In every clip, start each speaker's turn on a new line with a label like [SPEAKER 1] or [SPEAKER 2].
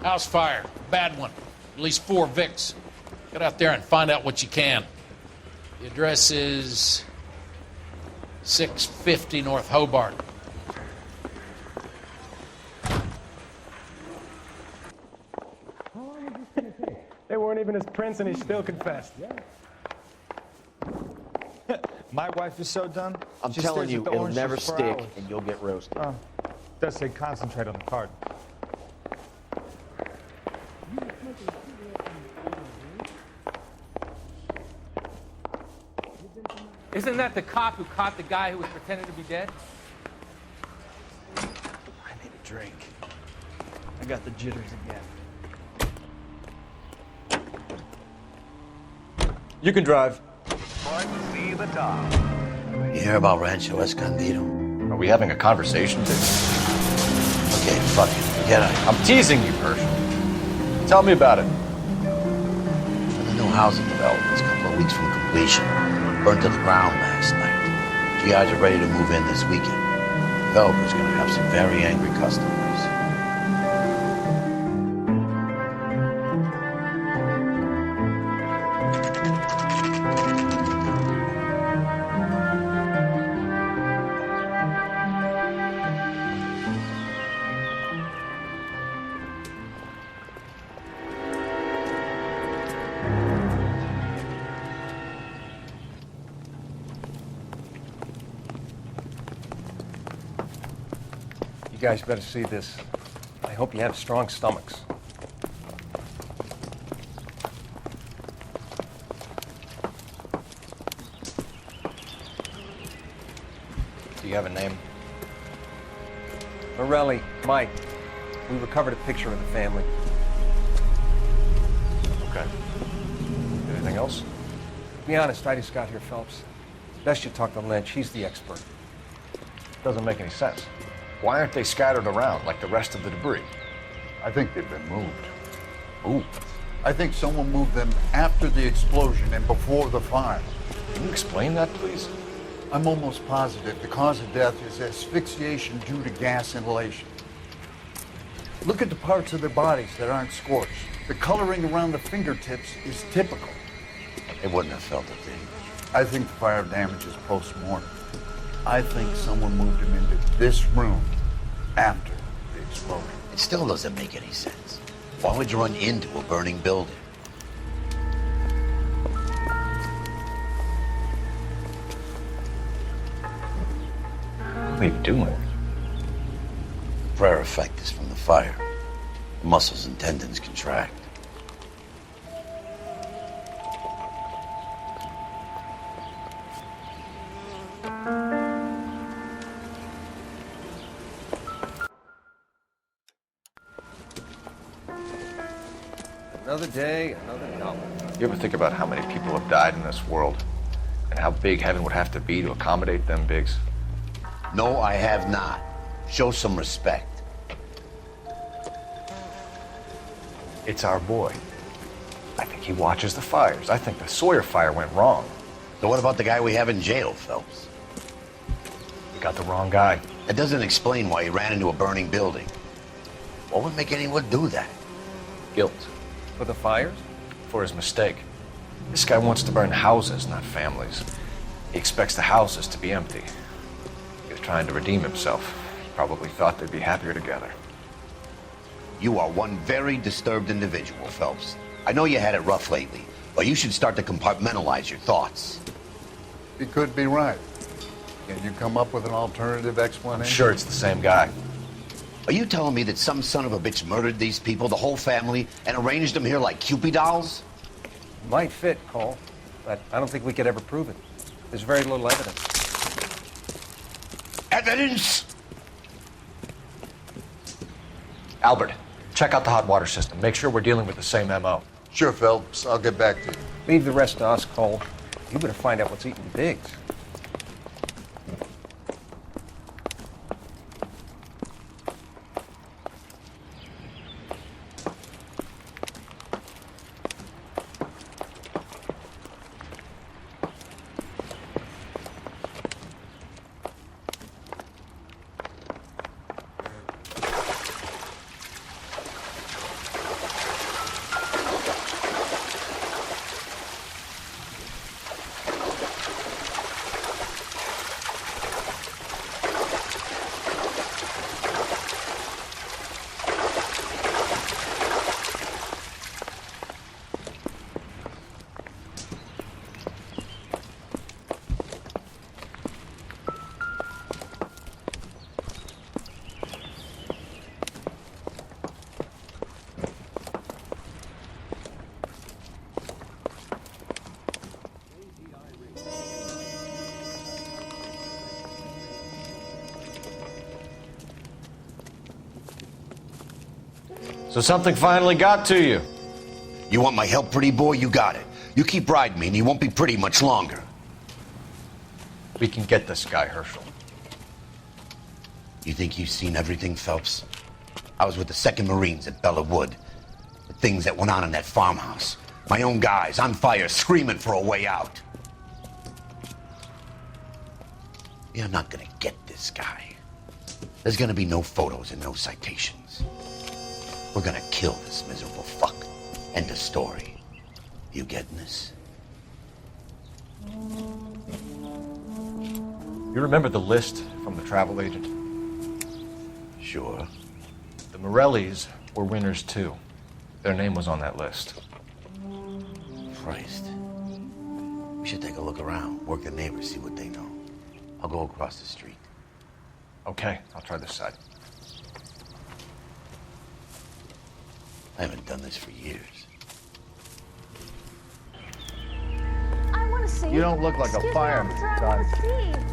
[SPEAKER 1] House fire. Bad one. At least 4 Vicks. Get out there and find out what you can. The address is 650 North Hobart.
[SPEAKER 2] They weren't even his prince and he still confessed. Yeah.
[SPEAKER 3] My wife is so done.
[SPEAKER 4] I'm telling you, it'll never stick and you'll get roasted.
[SPEAKER 3] Does say concentrate on the card.
[SPEAKER 5] Isn't that the cop who caught the guy who was pretending to be dead?
[SPEAKER 3] I need a drink. I got the jitters again. You can drive.
[SPEAKER 6] See the top.
[SPEAKER 4] You hear about Rancho Escondido?
[SPEAKER 7] Are we having a conversation, dude?
[SPEAKER 4] Okay, fuck it. Forget it.
[SPEAKER 7] I'm teasing you, Herschel. Tell me about it.
[SPEAKER 4] For the new housing development's a couple of weeks from completion. Burnt to the ground last night. GIs are ready to move in this weekend. The developer's gonna have some very angry customers.
[SPEAKER 3] You guys better see this. I hope you have strong stomachs.
[SPEAKER 7] Do you have a name?
[SPEAKER 3] Morelli, Mike. We recovered a picture of the family.
[SPEAKER 7] Okay. Anything else?
[SPEAKER 3] To be honest, I just got here, Phelps. Best you talk to Lynch. He's the expert.
[SPEAKER 7] Doesn't make any sense. Why aren't they scattered around like the rest of the debris?
[SPEAKER 8] I think they've been moved.
[SPEAKER 7] Ooh.
[SPEAKER 8] I think someone moved them after the explosion and before the fire.
[SPEAKER 7] Can you explain that, please?
[SPEAKER 8] I'm almost positive the cause of death is asphyxiation due to gas inhalation. Look at the parts of their bodies that aren't scorched. The coloring around the fingertips is typical.
[SPEAKER 4] They wouldn't have felt a thing.
[SPEAKER 8] I think the fire damage is post-mortem. I think someone moved him into this room after the explosion.
[SPEAKER 4] It still doesn't make any sense. Why would you run into a burning building?
[SPEAKER 7] What are they doing?
[SPEAKER 4] Prayer effect is from the fire. The muscles and tendons contract.
[SPEAKER 3] Another day, another dollar.
[SPEAKER 7] You ever think about how many people have died in this world? And how big heaven would have to be to accommodate them bigs?
[SPEAKER 4] No, I have not. Show some respect.
[SPEAKER 7] It's our boy. I think he watches the fires. I think the Sawyer fire went wrong.
[SPEAKER 4] So what about the guy we have in jail, Phelps?
[SPEAKER 7] We got the wrong guy.
[SPEAKER 4] That doesn't explain why he ran into a burning building. What would make anyone do that?
[SPEAKER 7] Guilt.
[SPEAKER 3] For the fires?
[SPEAKER 7] For his mistake. This guy wants to burn houses, not families. He expects the houses to be empty. He was trying to redeem himself. He probably thought they'd be happier together.
[SPEAKER 4] You are one very disturbed individual, Phelps. I know you had it rough lately, but you should start to compartmentalize your thoughts.
[SPEAKER 8] He could be right. Can you come up with an alternative explanation?
[SPEAKER 7] I'm sure it's the same guy.
[SPEAKER 4] Are you telling me that some son of a bitch murdered these people, the whole family, and arranged them here like Cupid dolls?
[SPEAKER 3] Might fit, Cole, but I don't think we could ever prove it. There's very little evidence.
[SPEAKER 4] Evidence?
[SPEAKER 7] Albert, check out the hot water system. Make sure we're dealing with the same MO.
[SPEAKER 8] Sure, Phelps. I'll get back to you.
[SPEAKER 3] Leave the rest to us, Cole. You better find out what's eating the bigs.
[SPEAKER 7] So something finally got to you.
[SPEAKER 4] You want my help, pretty boy? You got it. You keep riding me and you won't be pretty much longer.
[SPEAKER 7] We can get this guy, Herschel.
[SPEAKER 4] You think you've seen everything, Phelps? I was with the 2nd Marines at Bella Wood. The things that went on in that farmhouse. My own guys on fire, screaming for a way out. You're not gonna get this guy. There's gonna be no photos and no citations. We're gonna kill this miserable fuck. End of story. You getting this?
[SPEAKER 7] You remember the list from the travel agent?
[SPEAKER 4] Sure.
[SPEAKER 7] The Morellis were winners too. Their name was on that list.
[SPEAKER 4] Christ. We should take a look around, work the neighbors, see what they know. I'll go across the street.
[SPEAKER 7] Okay, I'll try this side.
[SPEAKER 4] I haven't done this for years.
[SPEAKER 9] I want to see.
[SPEAKER 8] You don't look like a
[SPEAKER 9] Excuse me,
[SPEAKER 8] fireman,
[SPEAKER 9] officer, I want to see.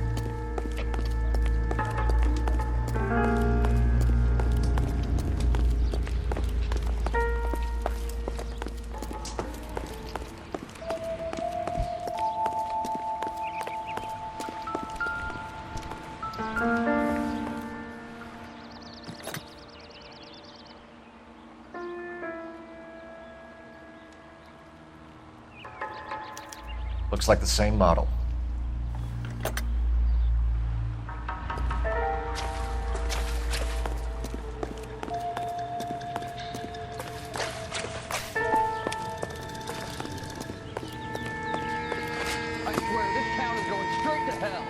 [SPEAKER 7] Looks like the same model.
[SPEAKER 3] I swear, this town is going straight to hell.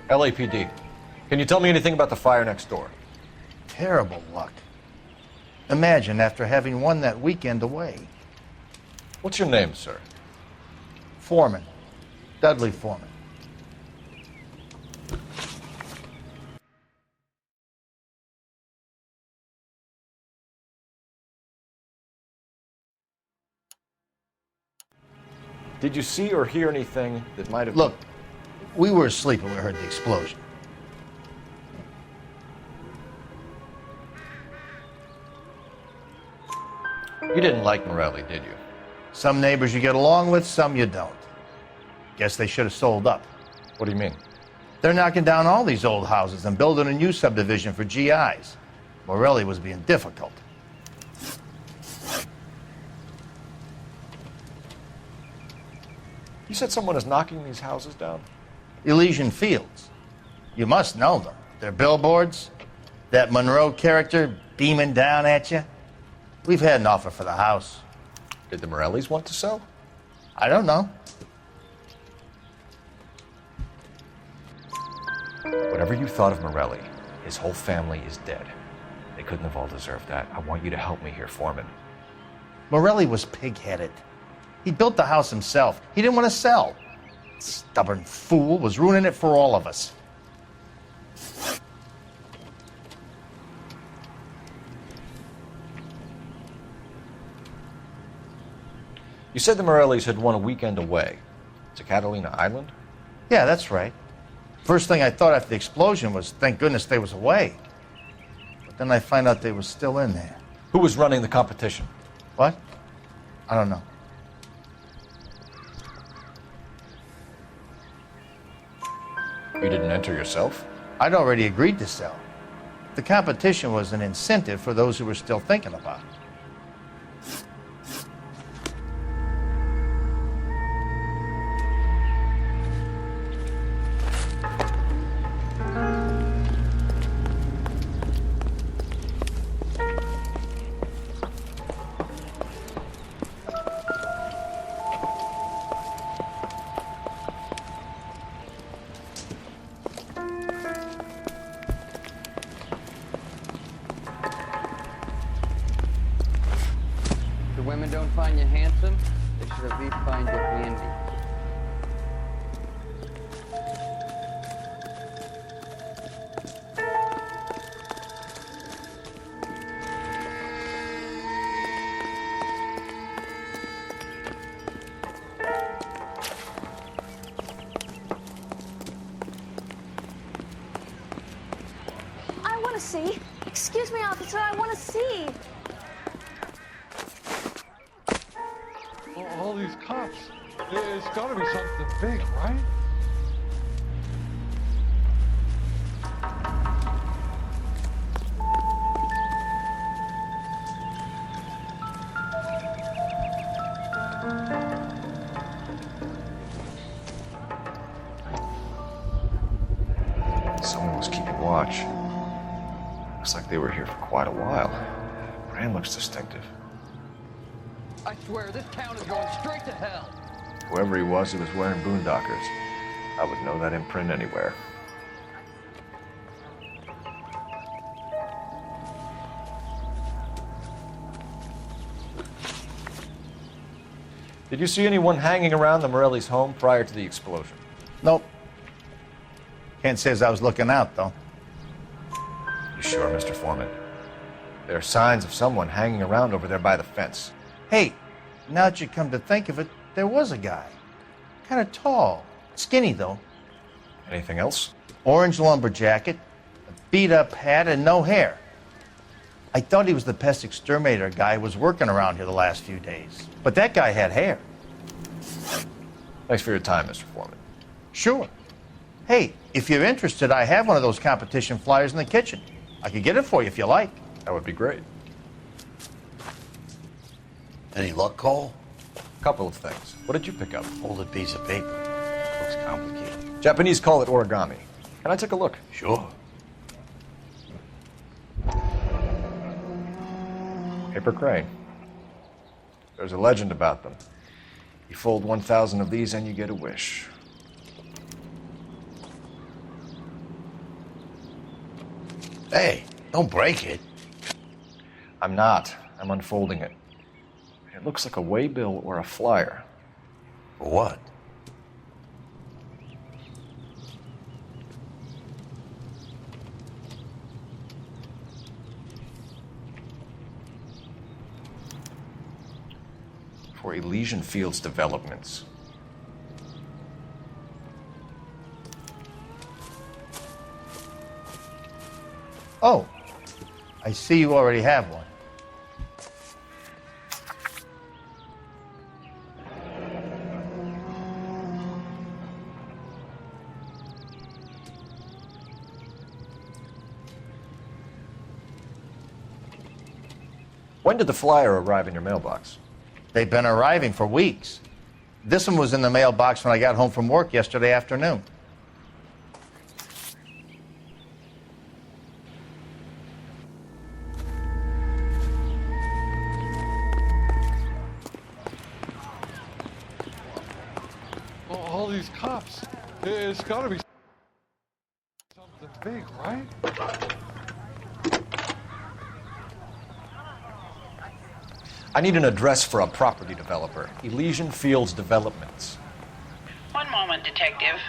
[SPEAKER 7] LAPD. Can you tell me anything about the fire next door?
[SPEAKER 8] Terrible luck. Imagine after having won that weekend away.
[SPEAKER 7] What's your name, sir?
[SPEAKER 8] Foreman. Dudley Foreman.
[SPEAKER 7] Did you see or hear anything that might have...
[SPEAKER 8] Look, we were asleep when we heard the explosion.
[SPEAKER 7] You didn't like Morelli, did you?
[SPEAKER 8] Some neighbors you get along with, some you don't. Guess they should have sold up.
[SPEAKER 7] What do you mean?
[SPEAKER 8] They're knocking down all these old houses and building a new subdivision for GIs. Morelli was being difficult.
[SPEAKER 7] You said someone is knocking these houses down?
[SPEAKER 8] Elysian Fields. You must know them. They're billboards. That Monroe character beaming down at you. We've had an offer for the house.
[SPEAKER 7] Did the Morellis want to sell?
[SPEAKER 8] I don't know.
[SPEAKER 7] Whatever you thought of Morelli, his whole family is dead. They couldn't have all deserved that. I want you to help me here, Foreman.
[SPEAKER 8] Morelli was pig-headed. He built the house himself. He didn't want to sell. Stubborn fool was ruining it for all of us.
[SPEAKER 7] You said the Morellis had won a weekend away to Catalina Island?
[SPEAKER 8] Yeah, that's right. First thing I thought after the explosion was, thank goodness they was away. But then I find out they was still in there.
[SPEAKER 7] Who was running the competition?
[SPEAKER 8] What? I don't know.
[SPEAKER 7] You didn't enter yourself?
[SPEAKER 8] I'd already agreed to sell. The competition was an incentive for those who were still thinking about it.
[SPEAKER 10] The women don't find you handsome, they should at least find you handy.
[SPEAKER 9] I want to see. Excuse me, officer, I want to see.
[SPEAKER 11] All these cops. It's gotta be something big, right?
[SPEAKER 7] Someone was keeping watch. Looks like they were here for quite a while. Brand looks distinctive.
[SPEAKER 10] I swear, this town is going straight to hell.
[SPEAKER 7] Whoever he was wearing boondockers. I would know that imprint anywhere. Did you see anyone hanging around the Morelli's home prior to the explosion?
[SPEAKER 8] Nope. Can't say as I was looking out, though.
[SPEAKER 7] You sure, Mr. Foreman? There are signs of someone hanging around over there by the fence.
[SPEAKER 8] Hey, now that you come to think of it, there was a guy. Kind of tall. Skinny, though.
[SPEAKER 7] Anything else?
[SPEAKER 8] Orange lumber jacket, a beat-up hat, and no hair. I thought he was the pest exterminator guy who was working around here the last few days. But that guy had hair.
[SPEAKER 7] Thanks for your time, Mr. Foreman.
[SPEAKER 8] Sure. Hey, if you're interested, I have one of those competition flyers in the kitchen. I could get it for you if you like.
[SPEAKER 7] That would be great.
[SPEAKER 4] Any luck, Cole?
[SPEAKER 7] Couple of things. What did you pick up?
[SPEAKER 4] Folded piece of paper. Looks complicated.
[SPEAKER 7] Japanese call it origami. Can I take a look?
[SPEAKER 4] Sure.
[SPEAKER 7] Paper crane. There's a legend about them. You fold 1,000 of these and you get a wish.
[SPEAKER 4] Hey, don't break it.
[SPEAKER 7] I'm not. I'm unfolding it. It looks like a waybill or a flyer.
[SPEAKER 4] For what?
[SPEAKER 7] For Elysian Fields developments.
[SPEAKER 8] Oh, I see you already have one.
[SPEAKER 7] When did the flyer arrive in your mailbox?
[SPEAKER 8] They've been arriving for weeks. This one was in the mailbox when I got home from work yesterday afternoon.
[SPEAKER 11] All these cops. It's gotta be something big, right?
[SPEAKER 7] I need an address for a property developer. Elysian Fields Developments.
[SPEAKER 12] One moment, Detective.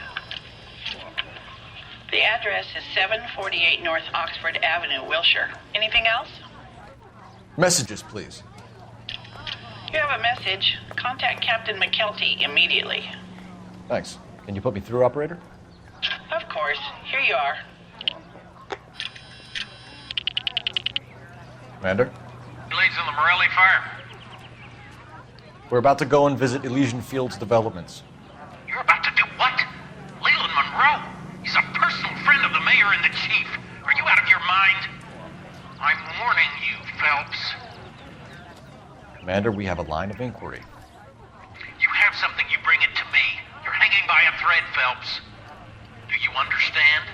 [SPEAKER 12] The address is 748 North Oxford Avenue, Wilshire. Anything else?
[SPEAKER 7] Messages, please.
[SPEAKER 12] You have a message. Contact Captain McKelty immediately.
[SPEAKER 7] Thanks. Can you put me through, operator?
[SPEAKER 12] Of course. Here you are.
[SPEAKER 7] Commander?
[SPEAKER 13] Leads in the Morelli fire.
[SPEAKER 7] We're about to go and visit Elysian Fields Developments.
[SPEAKER 13] You're about to do what? Leland Monroe? He's a personal friend of the mayor and the chief. Are you out of your mind? I'm warning you, Phelps.
[SPEAKER 7] Commander, we have a line of inquiry.
[SPEAKER 13] You have something, you bring it to me. You're hanging by a thread, Phelps. Do you understand?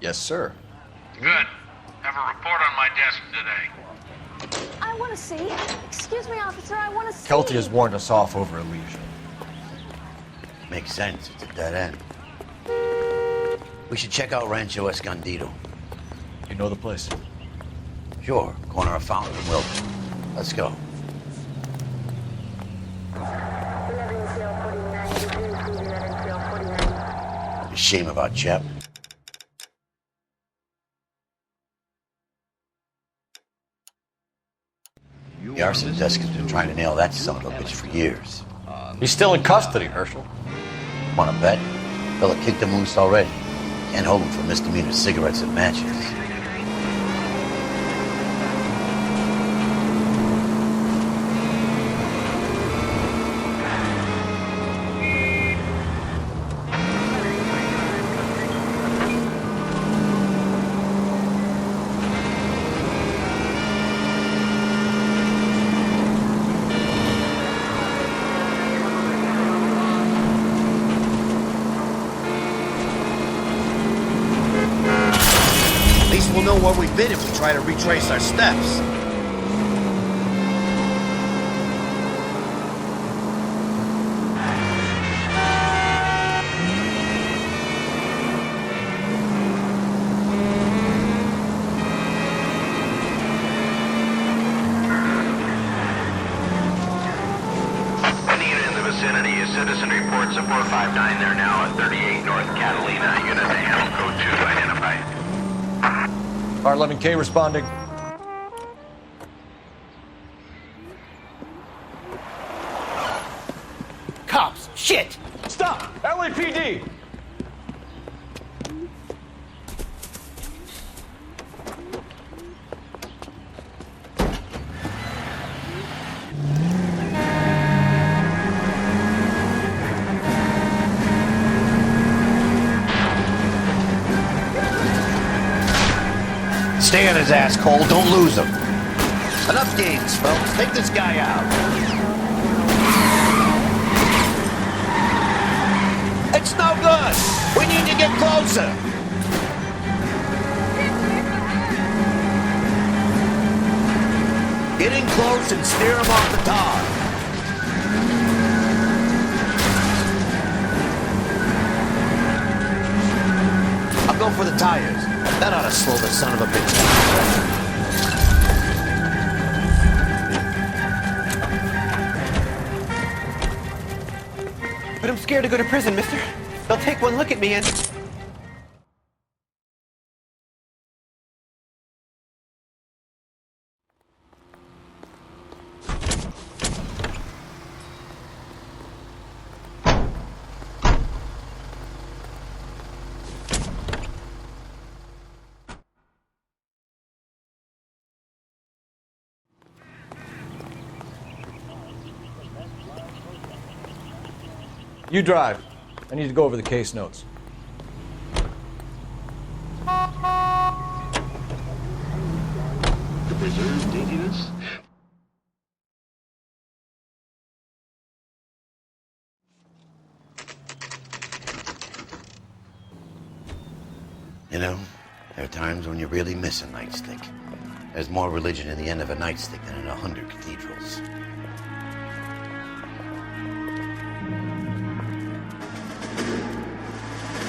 [SPEAKER 7] Yes, sir.
[SPEAKER 13] Good. Have a report on my desk today.
[SPEAKER 9] I want to see. Excuse me, officer, I want to see.
[SPEAKER 7] Kelty has warned us off over Elysian.
[SPEAKER 4] Makes sense. It's a dead end. We should check out Rancho Escondido.
[SPEAKER 7] You know the place?
[SPEAKER 4] Sure. Corner of Fountain and Wilton. Let's go. A shame about Chap. The arson desk has been trying to nail that son of a bitch for years.
[SPEAKER 7] He's still in custody, Herschel.
[SPEAKER 4] Want to bet? Fella kicked him loose already. Can't hold him for misdemeanor cigarettes and matches. We'll know where we've been if we try to retrace our steps.
[SPEAKER 6] Anita in the vicinity. A citizen reports a 459 there now at 38 North Catalina. Unit to handle code 2 identified.
[SPEAKER 7] R11K responding.
[SPEAKER 3] Cops! Shit! Stop! LAPD!
[SPEAKER 4] Stay on his ass, Cole. Don't lose him. Enough games, folks. Take this guy out. It's no good. We need to get closer. Get in close and steer him off the tar. I'll go for the tires. That ought to slow the son of a bitch down.
[SPEAKER 14] But I'm scared to go to prison, mister. They'll take one look at me and...
[SPEAKER 7] You drive. I need to go over the case notes.
[SPEAKER 6] To preserve daintiness.
[SPEAKER 4] You know, there are times when you really miss a nightstick. There's more religion in the end of a nightstick than in 100 cathedrals.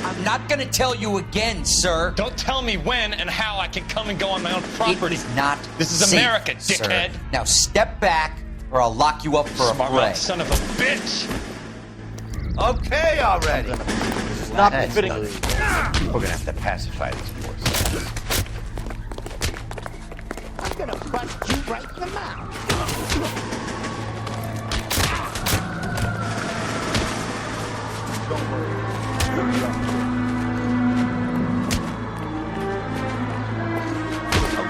[SPEAKER 15] I'm not gonna tell you again, sir.
[SPEAKER 5] Don't tell me when and how I can come and go on my own property.
[SPEAKER 15] It is not
[SPEAKER 5] This is
[SPEAKER 15] safe,
[SPEAKER 5] America, dickhead.
[SPEAKER 15] Sir. Now step back, or I'll lock you up for a
[SPEAKER 5] Smart
[SPEAKER 15] fray.
[SPEAKER 5] mouth son of a bitch.
[SPEAKER 4] Okay already.
[SPEAKER 7] This is not befitting.
[SPEAKER 4] We're gonna have to pacify these poor souls.
[SPEAKER 13] I'm gonna bust you right in the mouth.
[SPEAKER 8] Don't worry.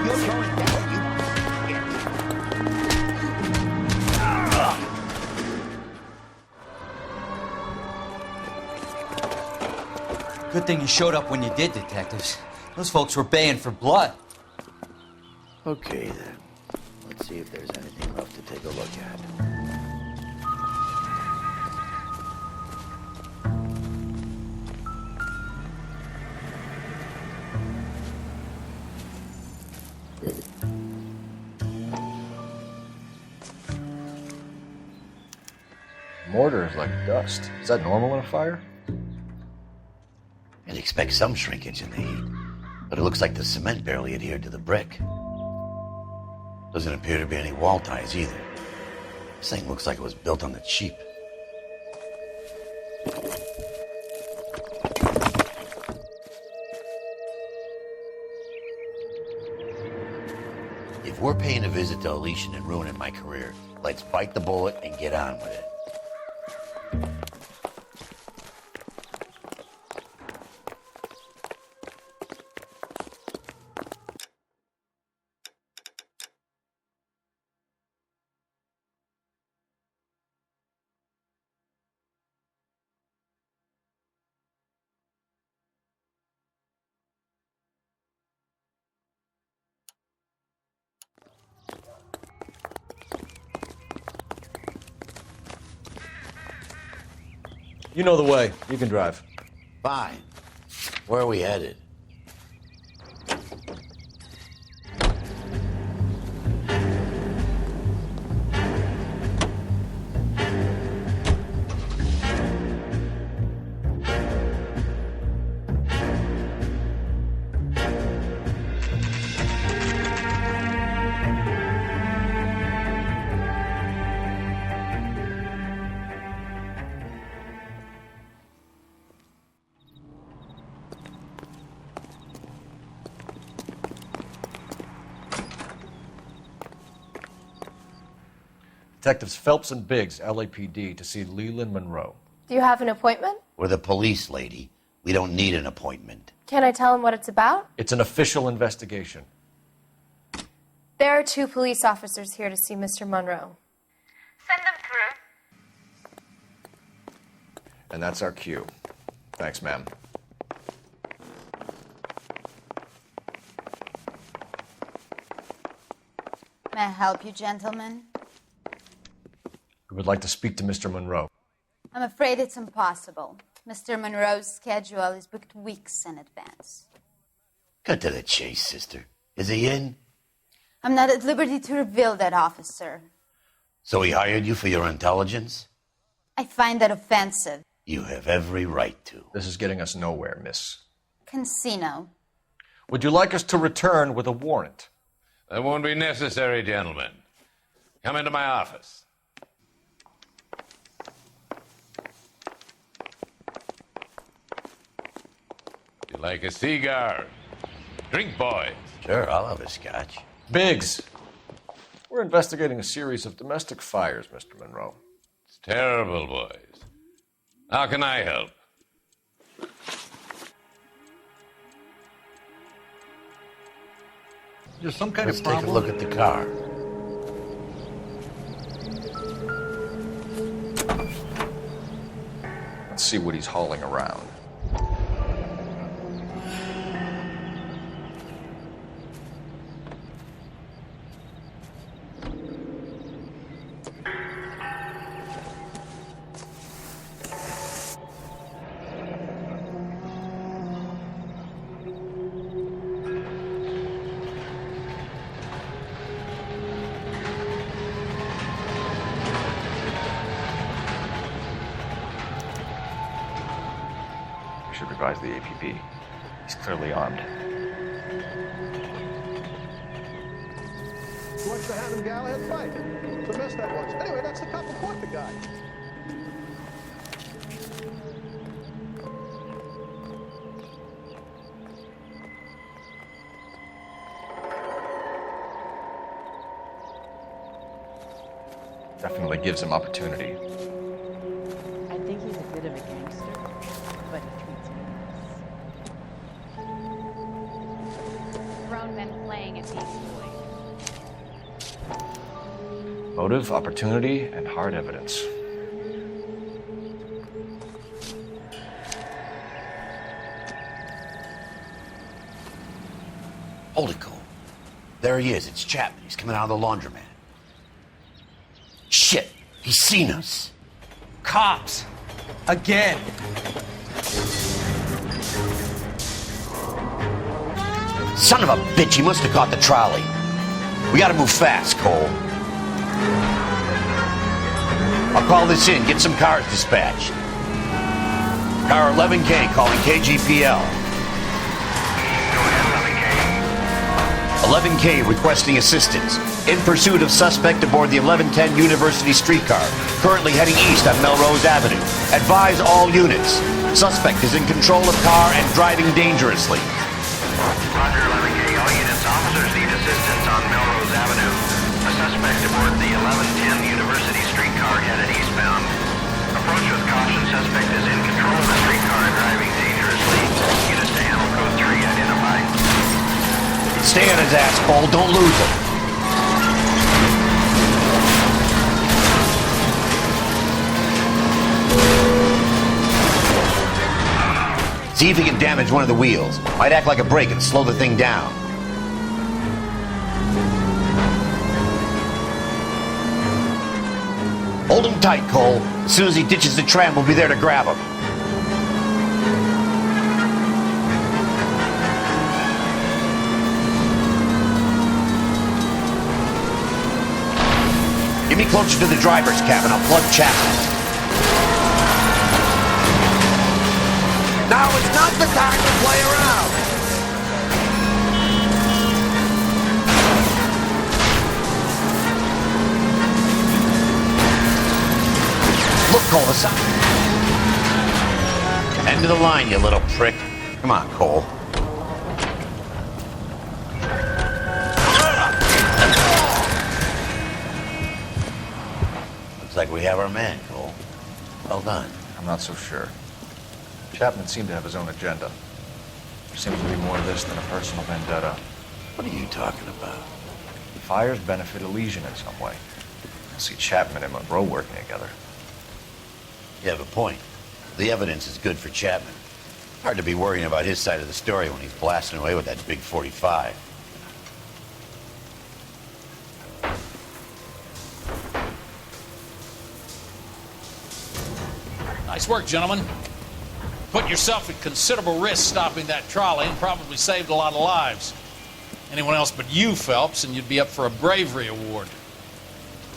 [SPEAKER 13] You're going down, you
[SPEAKER 15] Good thing you showed up when you did, detectives. Those folks were baying for blood.
[SPEAKER 4] Okay then. Let's see if there's anything left to take a look at.
[SPEAKER 7] Mortar is like dust. Is that normal in a fire?
[SPEAKER 4] You'd expect some shrinkage in the heat, but it looks like the cement barely adhered to the brick. Doesn't appear to be any wall ties either. This thing looks like it was built on the cheap. If we're paying a visit to Elysian and ruining my career, let's bite the bullet and get on with it.
[SPEAKER 7] You know the way. You can drive.
[SPEAKER 4] Fine. Where are we headed?
[SPEAKER 7] Detectives Phelps and Biggs, LAPD, to see Leland Monroe.
[SPEAKER 16] Do you have an appointment?
[SPEAKER 4] We're the police, lady. We don't need an appointment.
[SPEAKER 16] Can I tell him what it's about?
[SPEAKER 7] It's an official investigation.
[SPEAKER 16] There are 2 police officers here to see Mr. Monroe.
[SPEAKER 12] Send them through.
[SPEAKER 7] And that's our cue. Thanks, ma'am.
[SPEAKER 17] May I help you, gentlemen?
[SPEAKER 7] We would like to speak to Mr. Monroe.
[SPEAKER 17] I'm afraid it's impossible. Mr. Monroe's schedule is booked weeks in advance.
[SPEAKER 4] Cut to the chase, sister. Is he in?
[SPEAKER 17] I'm not at liberty to reveal that, officer.
[SPEAKER 4] So he hired you for your intelligence?
[SPEAKER 17] I find that offensive.
[SPEAKER 4] You have every right to.
[SPEAKER 7] This is getting us nowhere, miss.
[SPEAKER 17] Casino.
[SPEAKER 7] Would you like us to return with a warrant?
[SPEAKER 18] That won't be necessary, gentlemen. Come into my office. You like a cigar? Drink, boys.
[SPEAKER 4] Sure, I'll have a scotch.
[SPEAKER 7] Biggs, we're investigating a series of domestic fires, Mr. Monroe.
[SPEAKER 18] It's terrible, boys. How can I help?
[SPEAKER 8] There's some kind
[SPEAKER 4] Let's
[SPEAKER 8] of problem.
[SPEAKER 4] take a look at the car.
[SPEAKER 7] Let's see what he's hauling around. We should revise the APB. He's clearly armed.
[SPEAKER 2] He wants to have him Galahad fight. It's a mess that was. Anyway, that's the cop who caught the guy.
[SPEAKER 7] Definitely gives him opportunity.
[SPEAKER 19] I think he's a bit of a gangster, but he treats me nice. Grown men playing at being boys.
[SPEAKER 7] Motive, opportunity, and hard evidence.
[SPEAKER 4] Hold it, Cole. There he is. It's Chapman. He's coming out of the laundromat. Shit! He's seen us.
[SPEAKER 14] Cops! Again!
[SPEAKER 4] Son of a bitch, he must have caught the trolley. We gotta move fast, Cole. I'll call this in, get some cars dispatched. Car 11K calling KGPL. 11K requesting assistance. In pursuit of suspect aboard the 1110 University streetcar, currently heading east on Melrose Avenue. Advise all units. Suspect is in control of car and driving dangerously.
[SPEAKER 6] Roger, 11K. All units, officers need assistance on Melrose Avenue. A suspect aboard the 1110 University streetcar headed eastbound. Approach with caution. Suspect is in control of the streetcar and driving dangerously. Units to handle code 3 identified.
[SPEAKER 4] Stay on his ass, Cole. Don't lose him. See if he can damage one of the wheels. Might act like a brake and slow the thing down. Hold him tight, Cole. As soon as he ditches the tram, we'll be there to grab him. Get me closer to the driver's cabin. I'll plug Chapman. Now is not the time to play around. Look, Cole, this up. End of the line, you little prick. Come on, Cole. Looks like we have our man, Cole. Well done.
[SPEAKER 7] I'm not so sure. Chapman seemed to have his own agenda. There seems to be more to this than a personal vendetta.
[SPEAKER 4] What are you talking about?
[SPEAKER 7] Fires benefit Elysian in some way. I see Chapman and Monroe working together.
[SPEAKER 4] You have a point. The evidence is good for Chapman. Hard to be worrying about his side of the story when he's blasting away with that big 45.
[SPEAKER 1] Nice work, gentlemen. Put yourself at considerable risk stopping that trolley and probably saved a lot of lives. Anyone else but you, Phelps, and you'd be up for a bravery award.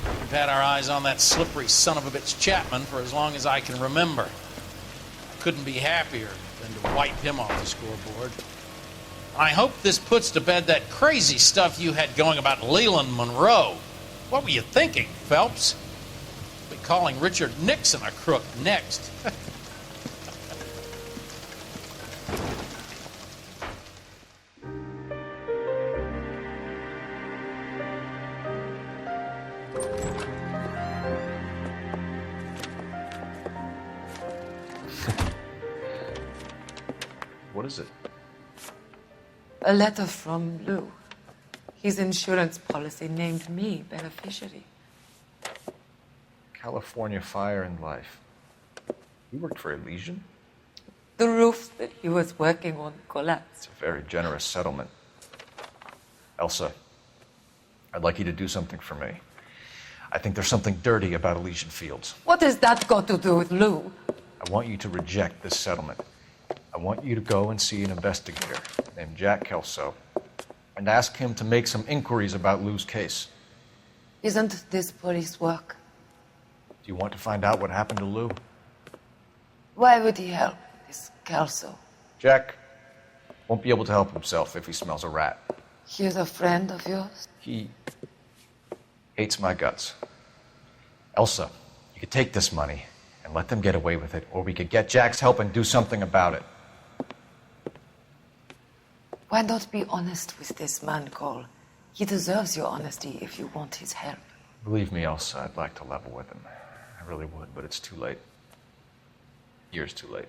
[SPEAKER 1] We've had our eyes on that slippery son of a bitch Chapman for as long as I can remember. Couldn't be happier than to wipe him off the scoreboard. I hope this puts to bed that crazy stuff you had going about Leland Monroe. What were you thinking, Phelps? We'll be calling Richard Nixon a crook next.
[SPEAKER 7] What is it?
[SPEAKER 20] A letter from Lou. His insurance policy named me beneficiary.
[SPEAKER 7] California Fire and Life. You worked for Elysian?
[SPEAKER 20] The roof that he was working on collapsed.
[SPEAKER 7] It's a very generous settlement. Elsa, I'd like you to do something for me. I think there's something dirty about Elysian Fields.
[SPEAKER 20] What has that got to do with Lou?
[SPEAKER 7] I want you to reject this settlement. I want you to go and see an investigator named Jack Kelso and ask him to make some inquiries about Lou's case.
[SPEAKER 20] Isn't this police work?
[SPEAKER 7] Do you want to find out what happened to Lou?
[SPEAKER 20] Why would he help this Kelso?
[SPEAKER 7] Jack won't be able to help himself if he smells a rat.
[SPEAKER 20] He's a friend of yours?
[SPEAKER 7] He hates my guts. Elsa, you could take this money and let them get away with it, or we could get Jack's help and do something about it.
[SPEAKER 20] Why not be honest with this man, Cole? He deserves your honesty if you want his help.
[SPEAKER 7] Believe me, Elsa, I'd like to level with him. I really would, but it's too late. Years too late.